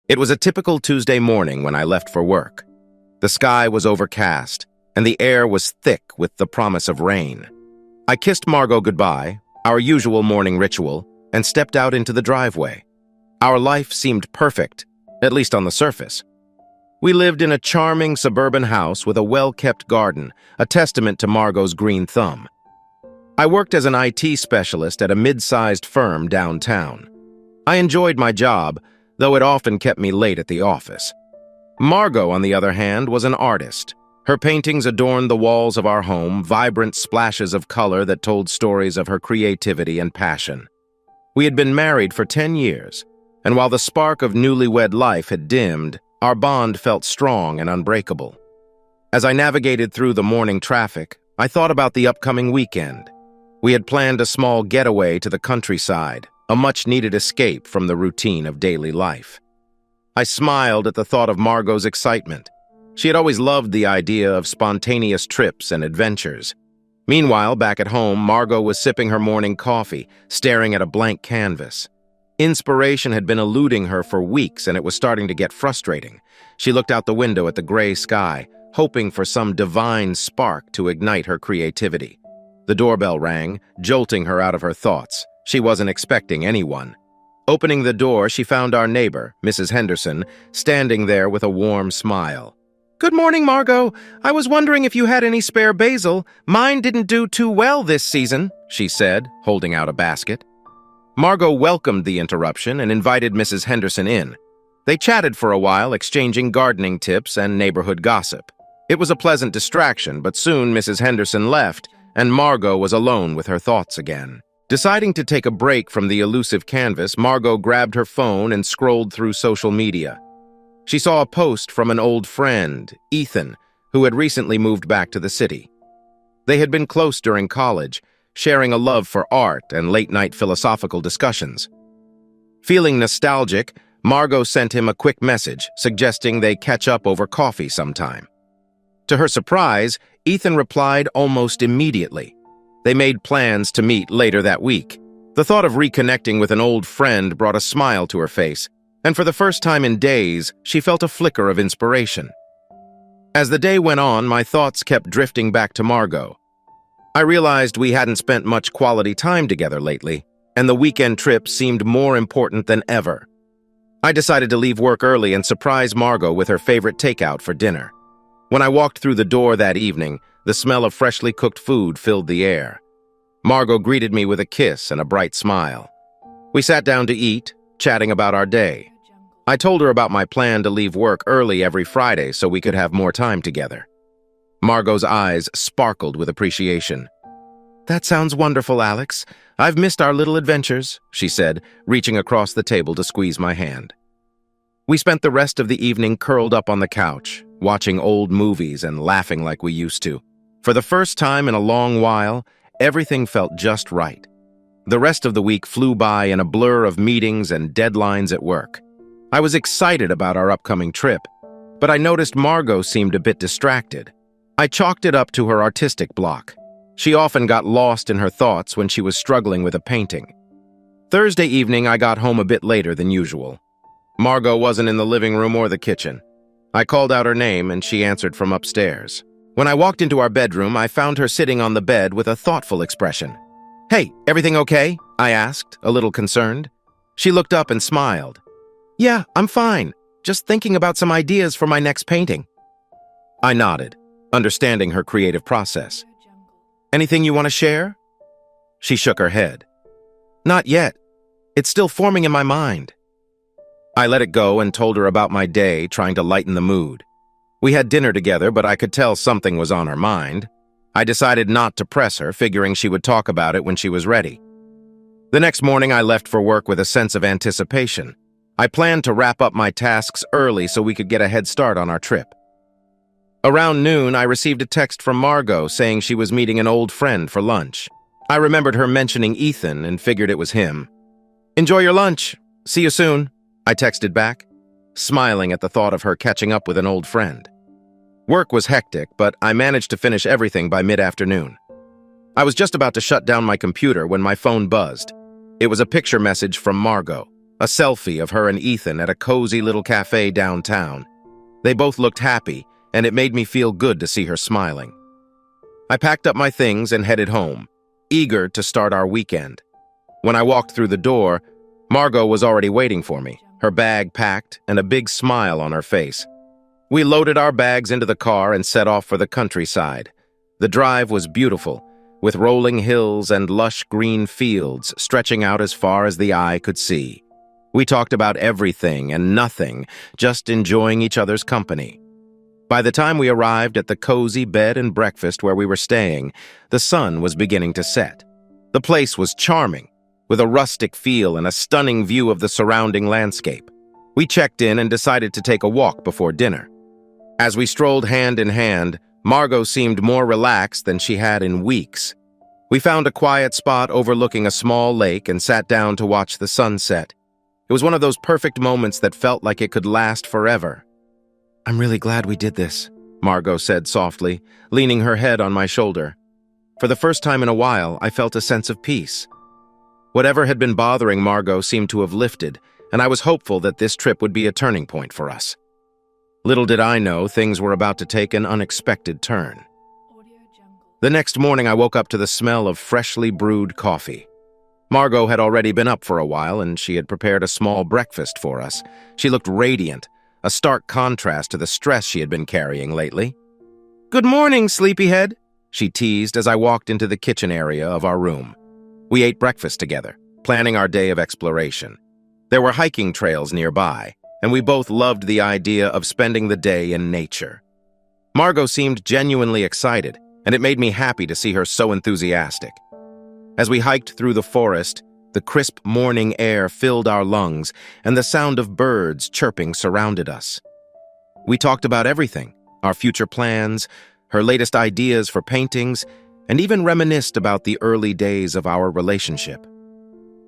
It was a typical Tuesday morning when I left for work. The sky was overcast, and the air was thick with the promise of rain. I kissed Margot goodbye, our usual morning ritual, and stepped out into the driveway. Our life seemed perfect, at least on the surface. We lived in a charming suburban house with a well-kept garden, a testament to Margot's green thumb. I worked as an IT specialist at a mid-sized firm downtown. I enjoyed my job, though it often kept me late at the office. Margot, on the other hand, was an artist. Her paintings adorned the walls of our home, vibrant splashes of color that told stories of her creativity and passion. We had been married for 10 years, and while the spark of newlywed life had dimmed, our bond felt strong and unbreakable. As I navigated through the morning traffic, I thought about the upcoming weekend. We had planned a small getaway to the countryside, a much-needed escape from the routine of daily life. I smiled at the thought of Margot's excitement. She had always loved the idea of spontaneous trips and adventures. Meanwhile, back at home, Margot was sipping her morning coffee, staring at a blank canvas. Inspiration had been eluding her for weeks, and it was starting to get frustrating. She looked out the window at the gray sky, hoping for some divine spark to ignite her creativity. The doorbell rang, jolting her out of her thoughts. She wasn't expecting anyone. Opening the door, she found our neighbor, Mrs. Henderson, standing there with a warm smile. "Good morning, Margot. I was wondering if you had any spare basil. Mine didn't do too well this season," she said, holding out a basket. Margot welcomed the interruption and invited Mrs. Henderson in. They chatted for a while, exchanging gardening tips and neighborhood gossip. It was a pleasant distraction, but soon Mrs. Henderson left, and Margot was alone with her thoughts again. Deciding to take a break from the elusive canvas, Margot grabbed her phone and scrolled through social media. She saw a post from an old friend, Ethan, who had recently moved back to the city. They had been close during college, sharing a love for art and late-night philosophical discussions. Feeling nostalgic, Margot sent him a quick message, suggesting they catch up over coffee sometime. To her surprise, Ethan replied almost immediately. They made plans to meet later that week. The thought of reconnecting with an old friend brought a smile to her face, and for the first time in days, she felt a flicker of inspiration. As the day went on, my thoughts kept drifting back to Margot. I realized we hadn't spent much quality time together lately, and the weekend trip seemed more important than ever. I decided to leave work early and surprise Margot with her favorite takeout for dinner. When I walked through the door that evening, the smell of freshly cooked food filled the air. Margot greeted me with a kiss and a bright smile. We sat down to eat, chatting about our day. I told her about my plan to leave work early every Friday so we could have more time together. Margot's eyes sparkled with appreciation. "That sounds wonderful, Alex. I've missed our little adventures," she said, reaching across the table to squeeze my hand. We spent the rest of the evening curled up on the couch, watching old movies and laughing like we used to. For the first time in a long while, everything felt just right. The rest of the week flew by in a blur of meetings and deadlines at work. I was excited about our upcoming trip, but I noticed Margot seemed a bit distracted. I chalked it up to her artistic block. She often got lost in her thoughts when she was struggling with a painting. Thursday evening, I got home a bit later than usual. Margot wasn't in the living room or the kitchen. I called out her name, and she answered from upstairs. When I walked into our bedroom, I found her sitting on the bed with a thoughtful expression. "Hey, everything okay?" I asked, a little concerned. She looked up and smiled. "Yeah, I'm fine. Just thinking about some ideas for my next painting." I nodded, understanding her creative process. "Anything you want to share?" She shook her head. "Not yet. It's still forming in my mind." I let it go and told her about my day, trying to lighten the mood. We had dinner together, but I could tell something was on her mind. I decided not to press her, figuring she would talk about it when she was ready. The next morning, I left for work with a sense of anticipation. I planned to wrap up my tasks early so we could get a head start on our trip. Around noon, I received a text from Margot saying she was meeting an old friend for lunch. I remembered her mentioning Ethan and figured it was him. "Enjoy your lunch. See you soon," I texted back, smiling at the thought of her catching up with an old friend. Work was hectic, but I managed to finish everything by mid-afternoon. I was just about to shut down my computer when my phone buzzed. It was a picture message from Margot. A selfie of her and Ethan at a cozy little cafe downtown. They both looked happy, and it made me feel good to see her smiling. I packed up my things and headed home, eager to start our weekend. When I walked through the door, Margot was already waiting for me, her bag packed and a big smile on her face. We loaded our bags into the car and set off for the countryside. The drive was beautiful, with rolling hills and lush green fields stretching out as far as the eye could see. We talked about everything and nothing, just enjoying each other's company. By the time we arrived at the cozy bed and breakfast where we were staying, the sun was beginning to set. The place was charming, with a rustic feel and a stunning view of the surrounding landscape. We checked in and decided to take a walk before dinner. As we strolled hand in hand, Margot seemed more relaxed than she had in weeks. We found a quiet spot overlooking a small lake and sat down to watch the sunset. It was one of those perfect moments that felt like it could last forever. "I'm really glad we did this," Margot said softly, leaning her head on my shoulder. For the first time in a while, I felt a sense of peace. Whatever had been bothering Margot seemed to have lifted, and I was hopeful that this trip would be a turning point for us. Little did I know things were about to take an unexpected turn. The next morning, I woke up to the smell of freshly brewed coffee. Margot had already been up for a while, and she had prepared a small breakfast for us. She looked radiant, a stark contrast to the stress she had been carrying lately. "Good morning, sleepyhead," she teased as I walked into the kitchen area of our room. We ate breakfast together, planning our day of exploration. There were hiking trails nearby, and we both loved the idea of spending the day in nature. Margot seemed genuinely excited, and it made me happy to see her so enthusiastic. As we hiked through the forest, the crisp morning air filled our lungs, and the sound of birds chirping surrounded us. We talked about everything, our future plans, her latest ideas for paintings, and even reminisced about the early days of our relationship.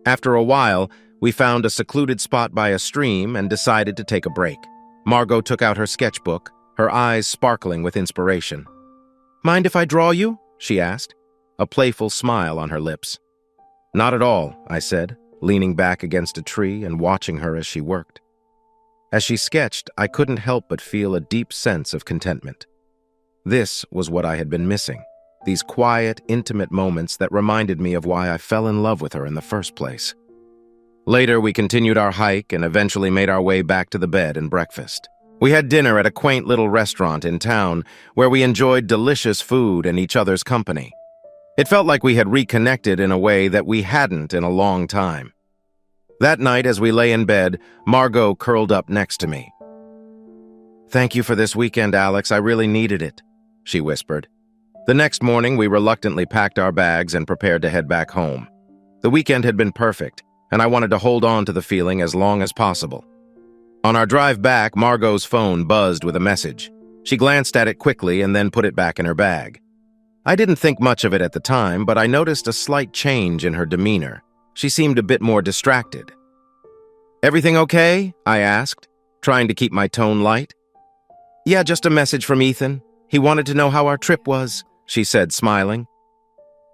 After a while, we found a secluded spot by a stream and decided to take a break. Margot took out her sketchbook, her eyes sparkling with inspiration. "Mind if I draw you?" she asked, a playful smile on her lips. "Not at all," I said, leaning back against a tree and watching her as she worked. As she sketched, I couldn't help but feel a deep sense of contentment. This was what I had been missing, these quiet, intimate moments that reminded me of why I fell in love with her in the first place. Later, we continued our hike and eventually made our way back to the bed and breakfast. We had dinner at a quaint little restaurant in town where we enjoyed delicious food and each other's company. It felt like we had reconnected in a way that we hadn't in a long time. That night, as we lay in bed, Margot curled up next to me. "Thank you for this weekend, Alex. I really needed it," she whispered. The next morning, we reluctantly packed our bags and prepared to head back home. The weekend had been perfect, and I wanted to hold on to the feeling as long as possible. On our drive back, Margot's phone buzzed with a message. She glanced at it quickly and then put it back in her bag. I didn't think much of it at the time, but I noticed a slight change in her demeanor. She seemed a bit more distracted. "Everything okay?" I asked, trying to keep my tone light. "Yeah, just a message from Ethan. He wanted to know how our trip was," she said, smiling.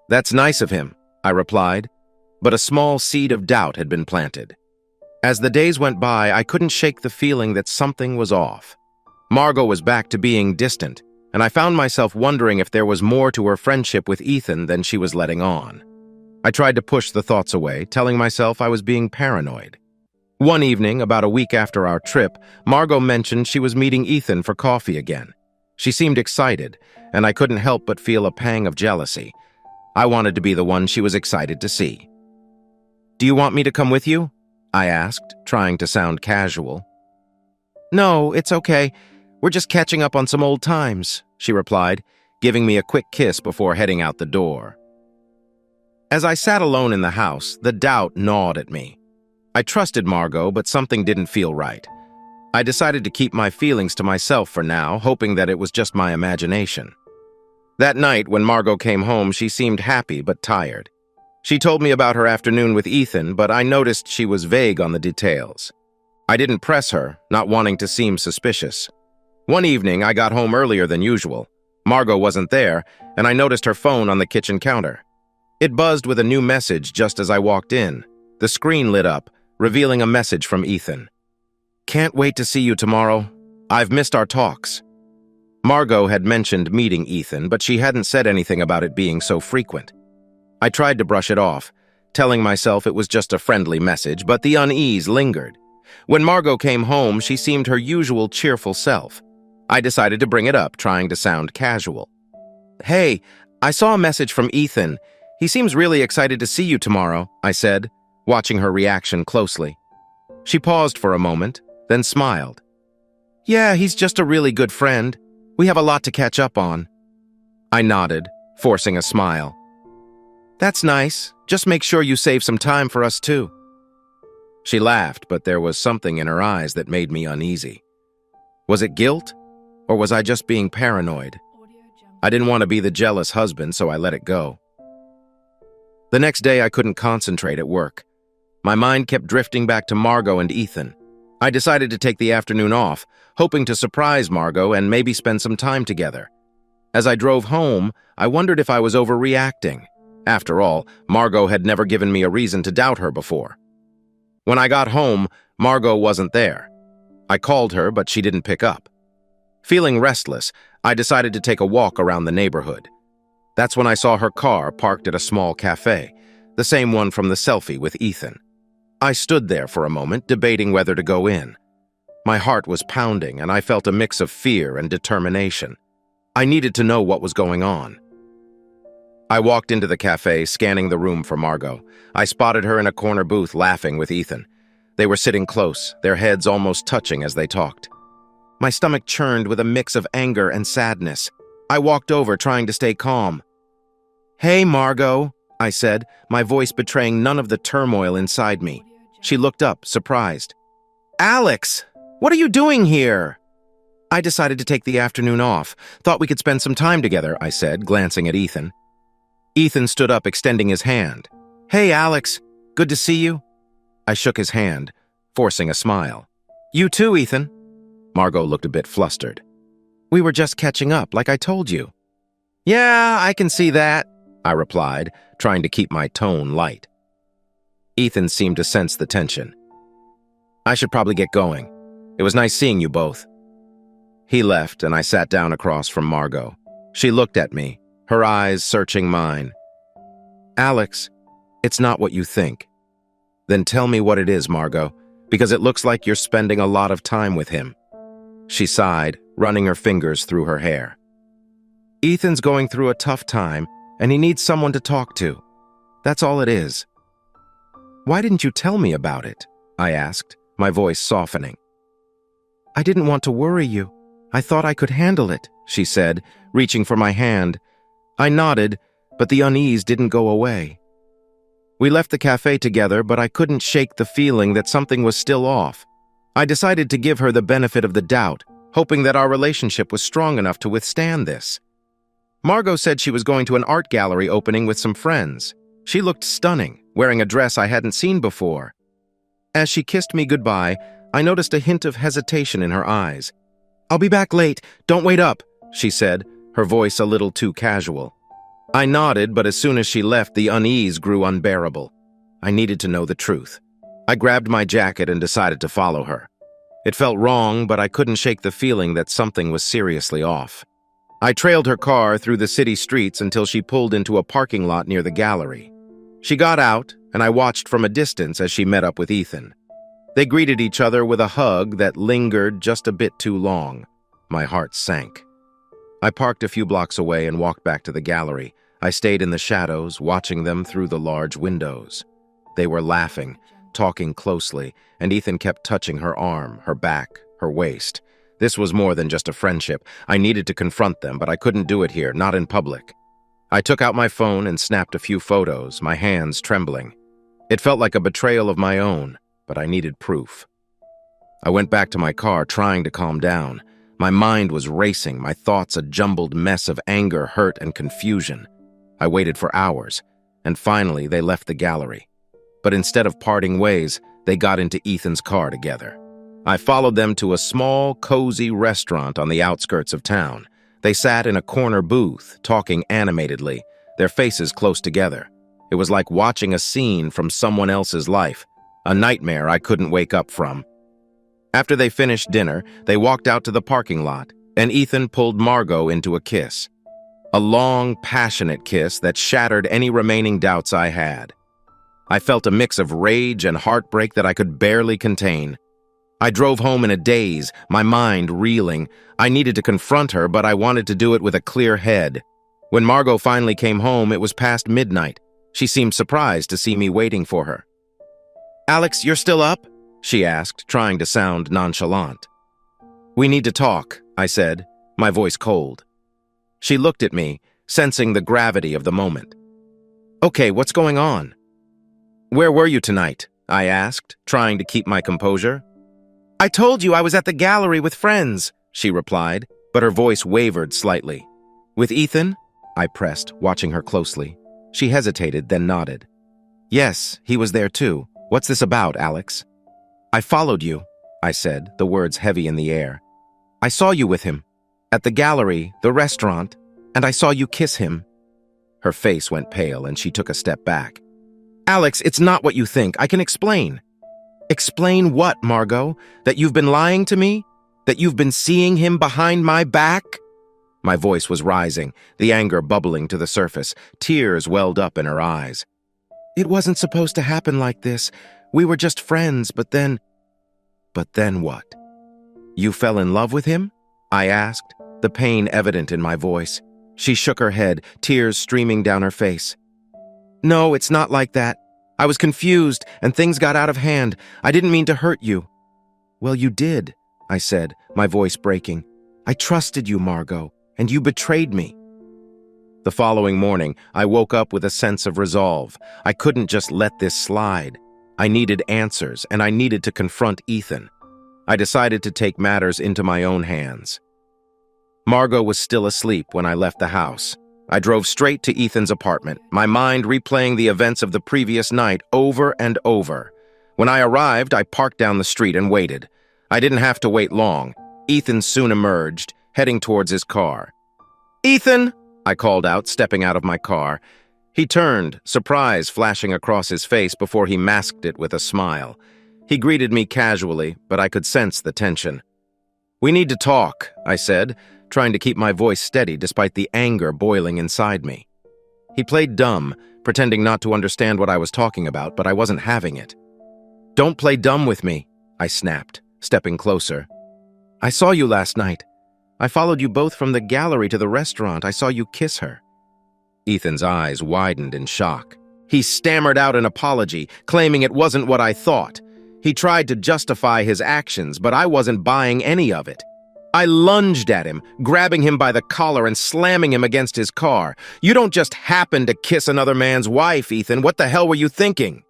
"That's nice of him," I replied, but a small seed of doubt had been planted. As the days went by, I couldn't shake the feeling that something was off. Margot was back to being distant, and I found myself wondering if there was more to her friendship with Ethan than she was letting on. I tried to push the thoughts away, telling myself I was being paranoid. One evening, about a week after our trip, Margot mentioned she was meeting Ethan for coffee again. She seemed excited, and I couldn't help but feel a pang of jealousy. I wanted to be the one she was excited to see. "Do you want me to come with you?" I asked, trying to sound casual. "No, it's okay. We're just catching up on some old times," she replied, giving me a quick kiss before heading out the door. As I sat alone in the house, the doubt gnawed at me. I trusted Margot, but something didn't feel right. I decided to keep my feelings to myself for now, hoping that it was just my imagination. That night, when Margot came home, she seemed happy but tired. She told me about her afternoon with Ethan, but I noticed she was vague on the details. I didn't press her, not wanting to seem suspicious. One evening, I got home earlier than usual. Margot wasn't there, and I noticed her phone on the kitchen counter. It buzzed with a new message just as I walked in. The screen lit up, revealing a message from Ethan. "Can't wait to see you tomorrow. I've missed our talks." Margot had mentioned meeting Ethan, but she hadn't said anything about it being so frequent. I tried to brush it off, telling myself it was just a friendly message, but the unease lingered. When Margot came home, she seemed her usual cheerful self. I decided to bring it up, trying to sound casual. "Hey, I saw a message from Ethan. He seems really excited to see you tomorrow," I said, watching her reaction closely. She paused for a moment, then smiled. "Yeah, he's just a really good friend. We have a lot to catch up on." I nodded, forcing a smile. "That's nice. Just make sure you save some time for us too." She laughed, but there was something in her eyes that made me uneasy. Was it guilt, or was I just being paranoid? I didn't want to be the jealous husband, so I let it go. The next day, I couldn't concentrate at work. My mind kept drifting back to Margot and Ethan. I decided to take the afternoon off, hoping to surprise Margot and maybe spend some time together. As I drove home, I wondered if I was overreacting. After all, Margot had never given me a reason to doubt her before. When I got home, Margot wasn't there. I called her, but she didn't pick up. Feeling restless, I decided to take a walk around the neighborhood. That's when I saw her car parked at a small cafe, the same one from the selfie with Ethan. I stood there for a moment, debating whether to go in. My heart was pounding, and I felt a mix of fear and determination. I needed to know what was going on. I walked into the cafe, scanning the room for Margot. I spotted her in a corner booth laughing with Ethan. They were sitting close, their heads almost touching as they talked. My stomach churned with a mix of anger and sadness. I walked over, trying to stay calm. "Hey, Margot," I said, my voice betraying none of the turmoil inside me. She looked up, surprised. "Alex, what are you doing here?" "I decided to take the afternoon off. Thought we could spend some time together," I said, glancing at Ethan. Ethan stood up, extending his hand. "Hey, Alex, good to see you." I shook his hand, forcing a smile. "You too, Ethan." Margot looked a bit flustered. "We were just catching up, like I told you." "Yeah, I can see that," I replied, trying to keep my tone light. Ethan seemed to sense the tension. "I should probably get going. It was nice seeing you both." He left, and I sat down across from Margot. She looked at me, her eyes searching mine. "Alex, it's not what you think." "Then tell me what it is, Margot, because it looks like you're spending a lot of time with him." She sighed, running her fingers through her hair. "Ethan's going through a tough time, and he needs someone to talk to. That's all it is." "Why didn't you tell me about it?" I asked, my voice softening. "I didn't want to worry you. I thought I could handle it," she said, reaching for my hand. I nodded, but the unease didn't go away. We left the cafe together, but I couldn't shake the feeling that something was still off. I decided to give her the benefit of the doubt, hoping that our relationship was strong enough to withstand this. Margot said she was going to an art gallery opening with some friends. She looked stunning, wearing a dress I hadn't seen before. As she kissed me goodbye, I noticed a hint of hesitation in her eyes. "I'll be back late. Don't wait up," she said, her voice a little too casual. I nodded, but as soon as she left, the unease grew unbearable. I needed to know the truth. I grabbed my jacket and decided to follow her. It felt wrong, but I couldn't shake the feeling that something was seriously off. I trailed her car through the city streets until she pulled into a parking lot near the gallery. She got out, and I watched from a distance as she met up with Ethan. They greeted each other with a hug that lingered just a bit too long. My heart sank. I parked a few blocks away and walked back to the gallery. I stayed in the shadows, watching them through the large windows. They were laughing, talking closely, and Ethan kept touching her arm, her back, her waist. This was more than just a friendship. I needed to confront them, but I couldn't do it here, not in public. I took out my phone and snapped a few photos, my hands trembling. It felt like a betrayal of my own, but I needed proof. I went back to my car, trying to calm down. My mind was racing, my thoughts a jumbled mess of anger, hurt, and confusion. I waited for hours, and finally they left the gallery. But instead of parting ways, they got into Ethan's car together. I followed them to a small, cozy restaurant on the outskirts of town. They sat in a corner booth, talking animatedly, their faces close together. It was like watching a scene from someone else's life, a nightmare I couldn't wake up from. After they finished dinner, they walked out to the parking lot, and Ethan pulled Margot into a kiss. A long, passionate kiss that shattered any remaining doubts I had. I felt a mix of rage and heartbreak that I could barely contain. I drove home in a daze, my mind reeling. I needed to confront her, but I wanted to do it with a clear head. When Margot finally came home, it was past midnight. She seemed surprised to see me waiting for her. "Alex, you're still up?" she asked, trying to sound nonchalant. "We need to talk," I said, my voice cold. She looked at me, sensing the gravity of the moment. "Okay, what's going on?" "Where were you tonight?" I asked, trying to keep my composure. "I told you I was at the gallery with friends," she replied, but her voice wavered slightly. "With Ethan?" I pressed, watching her closely. She hesitated, then nodded. "Yes, he was there too. What's this about, Alex?" "I followed you," I said, the words heavy in the air. "I saw you with him. At the gallery, the restaurant, and I saw you kiss him." Her face went pale and she took a step back. "Alex, it's not what you think. I can explain." "Explain what, Margot? That you've been lying to me? That you've been seeing him behind my back?" My voice was rising, the anger bubbling to the surface. Tears welled up in her eyes. "It wasn't supposed to happen like this. We were just friends, but then..." "But then what? You fell in love with him?" I asked, the pain evident in my voice. She shook her head, tears streaming down her face. "No, it's not like that. I was confused, and things got out of hand. I didn't mean to hurt you." "Well, you did," I said, my voice breaking. "I trusted you, Margot, and you betrayed me." The following morning, I woke up with a sense of resolve. I couldn't just let this slide. I needed answers, and I needed to confront Ethan. I decided to take matters into my own hands. Margot was still asleep when I left the house. I drove straight to Ethan's apartment, my mind replaying the events of the previous night over and over. When I arrived, I parked down the street and waited. I didn't have to wait long. Ethan soon emerged, heading towards his car. "Ethan!" I called out, stepping out of my car. He turned, surprise flashing across his face before he masked it with a smile. He greeted me casually, but I could sense the tension. "We need to talk," I said, trying to keep my voice steady despite the anger boiling inside me. He played dumb, pretending not to understand what I was talking about, but I wasn't having it. "Don't play dumb with me," I snapped, stepping closer. "I saw you last night. I followed you both from the gallery to the restaurant. I saw you kiss her." Ethan's eyes widened in shock. He stammered out an apology, claiming it wasn't what I thought. He tried to justify his actions, but I wasn't buying any of it. I lunged at him, grabbing him by the collar and slamming him against his car. "You don't just happen to kiss another man's wife, Ethan. What the hell were you thinking?"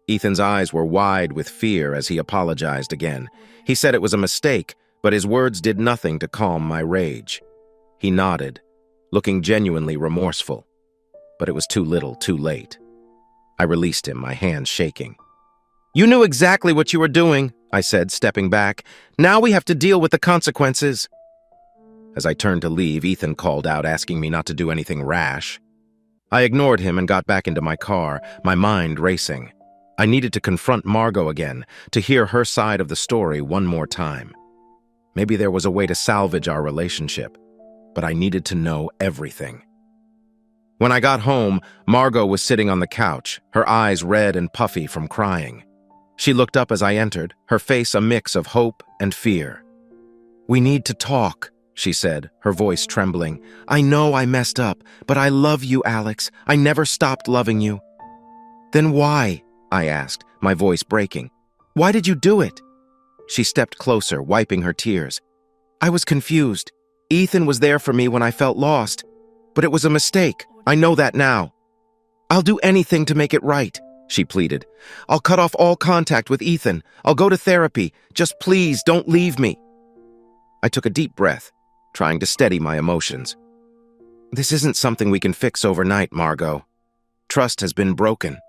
Ethan's eyes were wide with fear as he apologized again. He said it was a mistake, but his words did nothing to calm my rage. He nodded, looking genuinely remorseful. But it was too little, too late. I released him, my hands shaking. "You knew exactly what you were doing," I said, stepping back. "Now we have to deal with the consequences." As I turned to leave, Ethan called out, asking me not to do anything rash. I ignored him and got back into my car, my mind racing. I needed to confront Margot again, to hear her side of the story one more time. Maybe there was a way to salvage our relationship, but I needed to know everything. When I got home, Margot was sitting on the couch, her eyes red and puffy from crying. She looked up as I entered, her face a mix of hope and fear. "We need to talk," she said, her voice trembling. "I know I messed up, but I love you, Alex. I never stopped loving you." "Then why?" I asked, my voice breaking. "Why did you do it?" She stepped closer, wiping her tears. "I was confused. Ethan was there for me when I felt lost. But it was a mistake. I know that now. I'll do anything to make it right," she pleaded. "I'll cut off all contact with Ethan. I'll go to therapy. Just please don't leave me." I took a deep breath, trying to steady my emotions. "This isn't something we can fix overnight, Margot. Trust has been broken."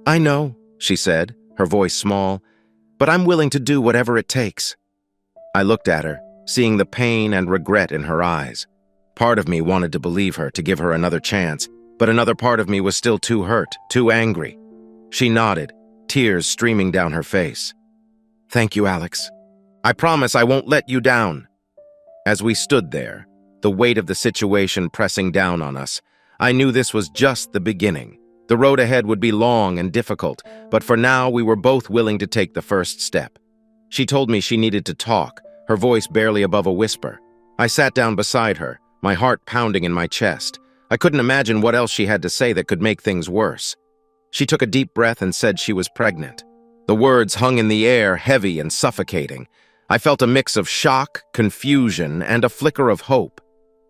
"I know," she said, her voice small, "but I'm willing to do whatever it takes." I looked at her, seeing the pain and regret in her eyes. Part of me wanted to believe her, to give her another chance, but another part of me was still too hurt, too angry. She nodded, tears streaming down her face. "Thank you, Alex. I promise I won't let you down." As we stood there, the weight of the situation pressing down on us, I knew this was just the beginning. The road ahead would be long and difficult, but for now we were both willing to take the first step. She told me she needed to talk, her voice barely above a whisper. I sat down beside her, my heart pounding in my chest. I couldn't imagine what else she had to say that could make things worse. She took a deep breath and said she was pregnant. The words hung in the air, heavy and suffocating. I felt a mix of shock, confusion, and a flicker of hope.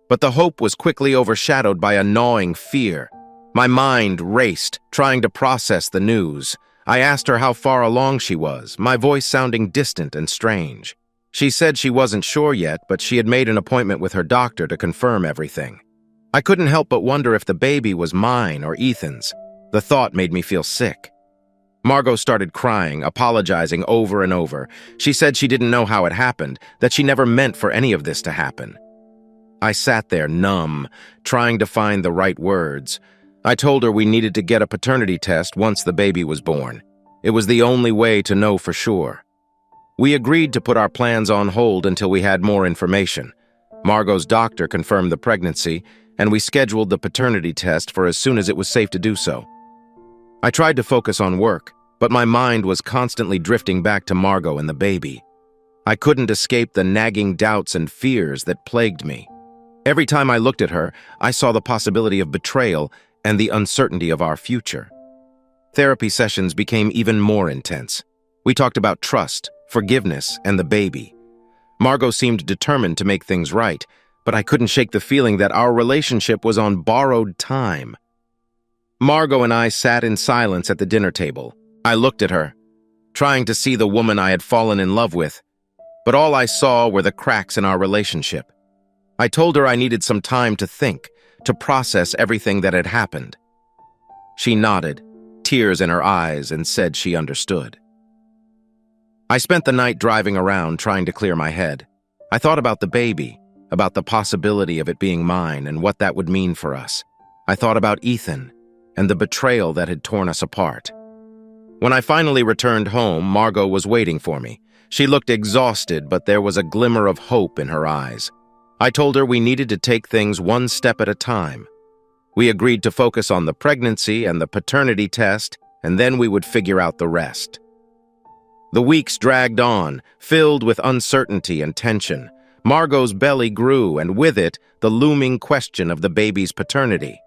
But the hope was quickly overshadowed by a gnawing fear. My mind raced, trying to process the news. I asked her how far along she was, my voice sounding distant and strange. She said she wasn't sure yet, but she had made an appointment with her doctor to confirm everything. I couldn't help but wonder if the baby was mine or Ethan's. The thought made me feel sick. Margot started crying, apologizing over and over. She said she didn't know how it happened, that she never meant for any of this to happen. I sat there numb, trying to find the right words. I told her we needed to get a paternity test once the baby was born. It was the only way to know for sure. We agreed to put our plans on hold until we had more information. Margot's doctor confirmed the pregnancy, and we scheduled the paternity test for as soon as it was safe to do so. I tried to focus on work, but my mind was constantly drifting back to Margot and the baby. I couldn't escape the nagging doubts and fears that plagued me. Every time I looked at her, I saw the possibility of betrayal and the uncertainty of our future. Therapy sessions became even more intense. We talked about trust, forgiveness, and the baby. Margot seemed determined to make things right, but I couldn't shake the feeling that our relationship was on borrowed time. Margot and I sat in silence at the dinner table. I looked at her, trying to see the woman I had fallen in love with, but all I saw were the cracks in our relationship. I told her I needed some time to think, to process everything that had happened. She nodded, tears in her eyes, and said she understood. I spent the night driving around trying to clear my head. I thought about the baby, about the possibility of it being mine and what that would mean for us. I thought about Ethan and the betrayal that had torn us apart. When I finally returned home, Margot was waiting for me. She looked exhausted, but there was a glimmer of hope in her eyes. I told her we needed to take things one step at a time. We agreed to focus on the pregnancy and the paternity test, and then we would figure out the rest. The weeks dragged on, filled with uncertainty and tension. Margot's belly grew, and with it, the looming question of the baby's paternity.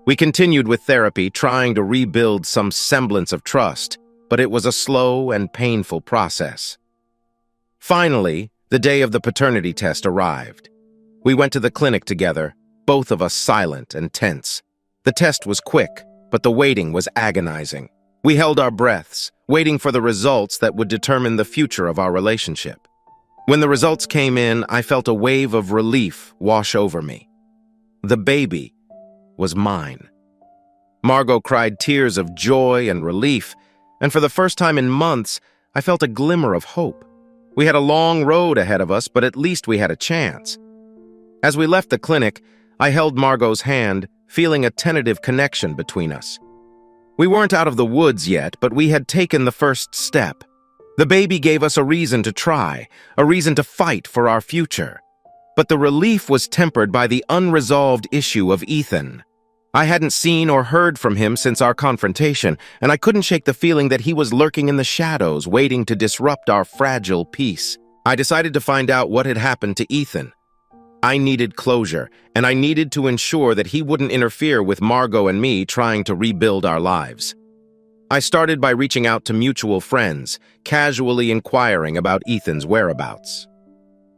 We continued with therapy, trying to rebuild some semblance of trust, but it was a slow and painful process. Finally, the day of the paternity test arrived. We went to the clinic together, both of us silent and tense. The test was quick, but the waiting was agonizing. We held our breaths, waiting for the results that would determine the future of our relationship. When the results came in, I felt a wave of relief wash over me. The baby was mine. Margot cried tears of joy and relief, and for the first time in months, I felt a glimmer of hope. We had a long road ahead of us, but at least we had a chance. As we left the clinic, I held Margot's hand, feeling a tentative connection between us. We weren't out of the woods yet, but we had taken the first step. The baby gave us a reason to try, a reason to fight for our future. But the relief was tempered by the unresolved issue of Ethan. I hadn't seen or heard from him since our confrontation, and I couldn't shake the feeling that he was lurking in the shadows, waiting to disrupt our fragile peace. I decided to find out what had happened to Ethan. I needed closure, and I needed to ensure that he wouldn't interfere with Margot and me trying to rebuild our lives. I started by reaching out to mutual friends, casually inquiring about Ethan's whereabouts.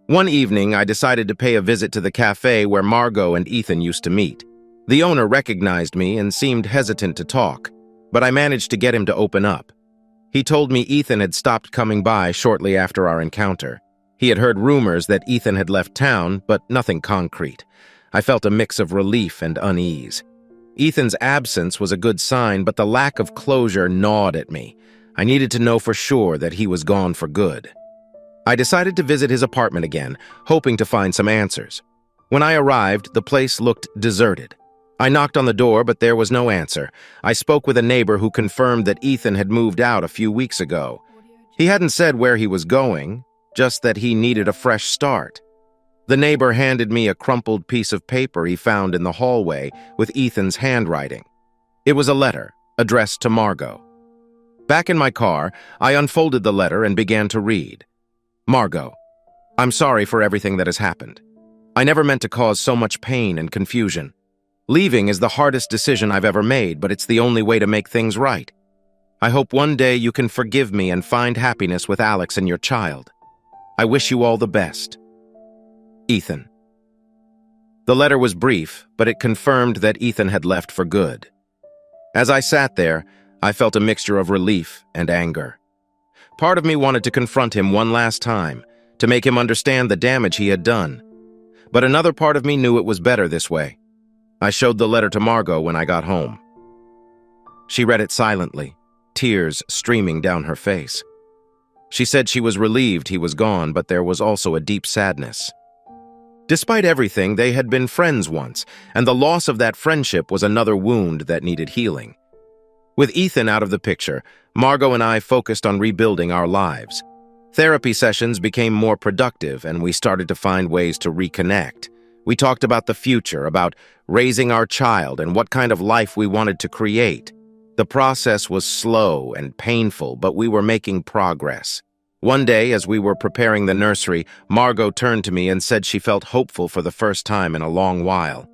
One evening, I decided to pay a visit to the cafe where Margot and Ethan used to meet. The owner recognized me and seemed hesitant to talk, but I managed to get him to open up. He told me Ethan had stopped coming by shortly after our encounter. He had heard rumors that Ethan had left town, but nothing concrete. I felt a mix of relief and unease. Ethan's absence was a good sign, but the lack of closure gnawed at me. I needed to know for sure that he was gone for good. I decided to visit his apartment again, hoping to find some answers. When I arrived, the place looked deserted. I knocked on the door, but there was no answer. I spoke with a neighbor who confirmed that Ethan had moved out a few weeks ago. He hadn't said where he was going, just that he needed a fresh start. The neighbor handed me a crumpled piece of paper he found in the hallway with Ethan's handwriting. It was a letter, addressed to Margot. Back in my car, I unfolded the letter and began to read. Margot, I'm sorry for everything that has happened. I never meant to cause so much pain and confusion. Leaving is the hardest decision I've ever made, but it's the only way to make things right. I hope one day you can forgive me and find happiness with Alex and your child. I wish you all the best. Ethan. The letter was brief, but it confirmed that Ethan had left for good. As I sat there, I felt a mixture of relief and anger. Part of me wanted to confront him one last time, to make him understand the damage he had done. But another part of me knew it was better this way. I showed the letter to Margot when I got home. She read it silently, tears streaming down her face. She said she was relieved he was gone, but there was also a deep sadness. Despite everything, they had been friends once, and the loss of that friendship was another wound that needed healing. With Ethan out of the picture, Margot and I focused on rebuilding our lives. Therapy sessions became more productive, and we started to find ways to reconnect. We talked about the future, about raising our child and what kind of life we wanted to create. The process was slow and painful, but we were making progress. One day, as we were preparing the nursery, Margot turned to me and said she felt hopeful for the first time in a long while.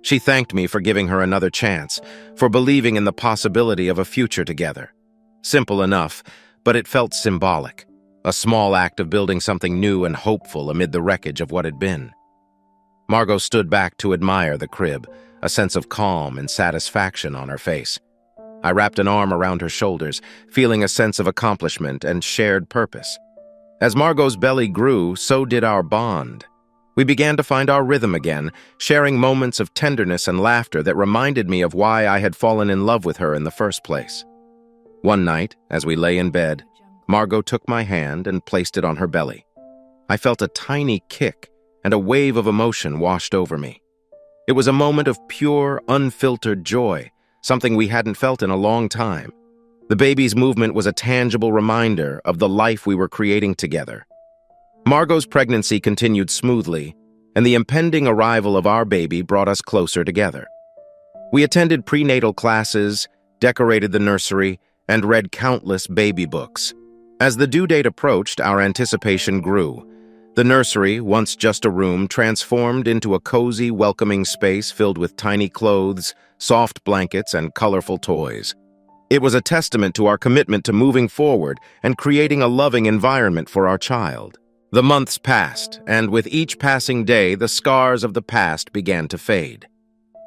She thanked me for giving her another chance, for believing in the possibility of a future together. Simple enough, but it felt symbolic. A small act of building something new and hopeful amid the wreckage of what had been. Margot stood back to admire the crib, a sense of calm and satisfaction on her face. I wrapped an arm around her shoulders, feeling a sense of accomplishment and shared purpose. As Margot's belly grew, so did our bond. We began to find our rhythm again, sharing moments of tenderness and laughter that reminded me of why I had fallen in love with her in the first place. One night, as we lay in bed, Margot took my hand and placed it on her belly. I felt a tiny kick, and a wave of emotion washed over me. It was a moment of pure, unfiltered joy, something we hadn't felt in a long time. The baby's movement was a tangible reminder of the life we were creating together. Margot's pregnancy continued smoothly, and the impending arrival of our baby brought us closer together. We attended prenatal classes, decorated the nursery, and read countless baby books. As the due date approached, our anticipation grew. The nursery, once just a room, transformed into a cozy, welcoming space filled with tiny clothes, soft blankets, and colorful toys. It was a testament to our commitment to moving forward and creating a loving environment for our child. The months passed, and with each passing day, the scars of the past began to fade.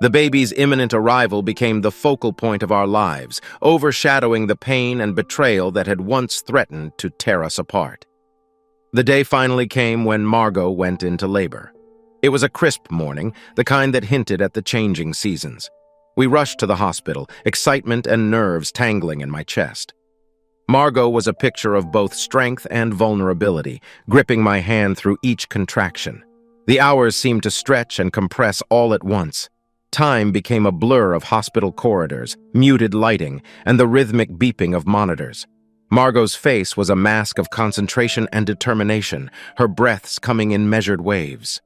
The baby's imminent arrival became the focal point of our lives, overshadowing the pain and betrayal that had once threatened to tear us apart. The day finally came when Margot went into labor. It was a crisp morning, the kind that hinted at the changing seasons. We rushed to the hospital, excitement and nerves tangling in my chest. Margot was a picture of both strength and vulnerability, gripping my hand through each contraction. The hours seemed to stretch and compress all at once. Time became a blur of hospital corridors, muted lighting, and the rhythmic beeping of monitors. Margot's face was a mask of concentration and determination, her breaths coming in measured waves.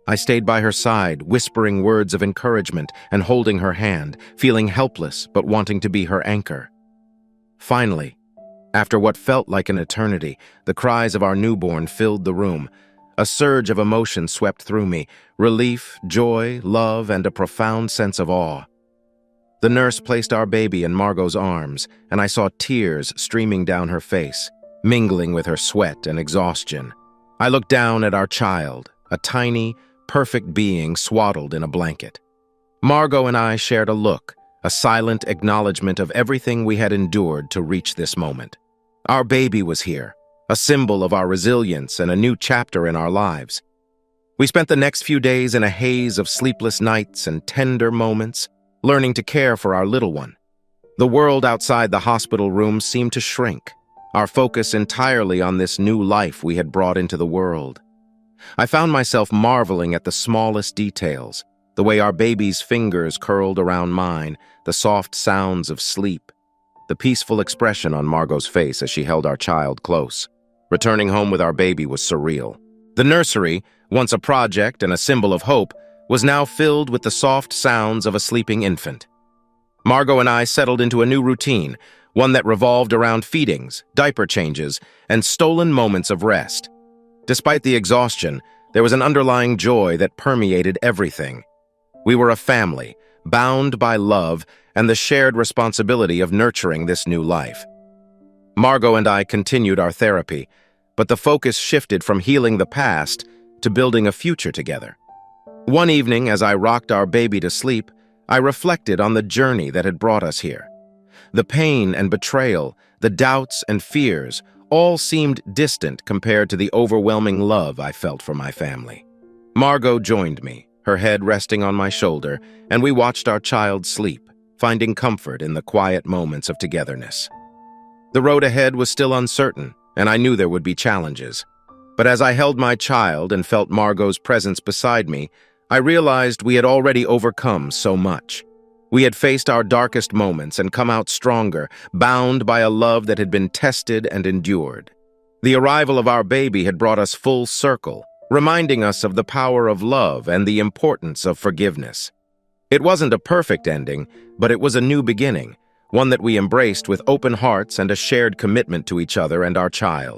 I stayed by her side, whispering words of encouragement and holding her hand, feeling helpless but wanting to be her anchor. Finally, after what felt like an eternity, the cries of our newborn filled the room. A surge of emotion swept through me, relief, joy, love, and a profound sense of awe. The nurse placed our baby in Margot's arms, and I saw tears streaming down her face, mingling with her sweat and exhaustion. I looked down at our child, a tiny, perfect being swaddled in a blanket. Margot and I shared a look, a silent acknowledgement of everything we had endured to reach this moment. Our baby was here, a symbol of our resilience and a new chapter in our lives. We spent the next few days in a haze of sleepless nights and tender moments, learning to care for our little one. The world outside the hospital room seemed to shrink, our focus entirely on this new life we had brought into the world. I found myself marveling at the smallest details, the way our baby's fingers curled around mine, the soft sounds of sleep, the peaceful expression on Margot's face as she held our child close. Returning home with our baby was surreal. The nursery, once a project and a symbol of hope, was now filled with the soft sounds of a sleeping infant. Margot and I settled into a new routine, one that revolved around feedings, diaper changes, and stolen moments of rest. Despite the exhaustion, there was an underlying joy that permeated everything. We were a family, bound by love and the shared responsibility of nurturing this new life. Margot and I continued our therapy, but the focus shifted from healing the past to building a future together. One evening, as I rocked our baby to sleep, I reflected on the journey that had brought us here. The pain and betrayal, the doubts and fears, all seemed distant compared to the overwhelming love I felt for my family. Margot joined me, her head resting on my shoulder, and we watched our child sleep, finding comfort in the quiet moments of togetherness. The road ahead was still uncertain, and I knew there would be challenges. But as I held my child and felt Margot's presence beside me, I realized we had already overcome so much. We had faced our darkest moments and come out stronger, bound by a love that had been tested and endured. The arrival of our baby had brought us full circle, reminding us of the power of love and the importance of forgiveness. It wasn't a perfect ending, but it was a new beginning, one that we embraced with open hearts and a shared commitment to each other and our child.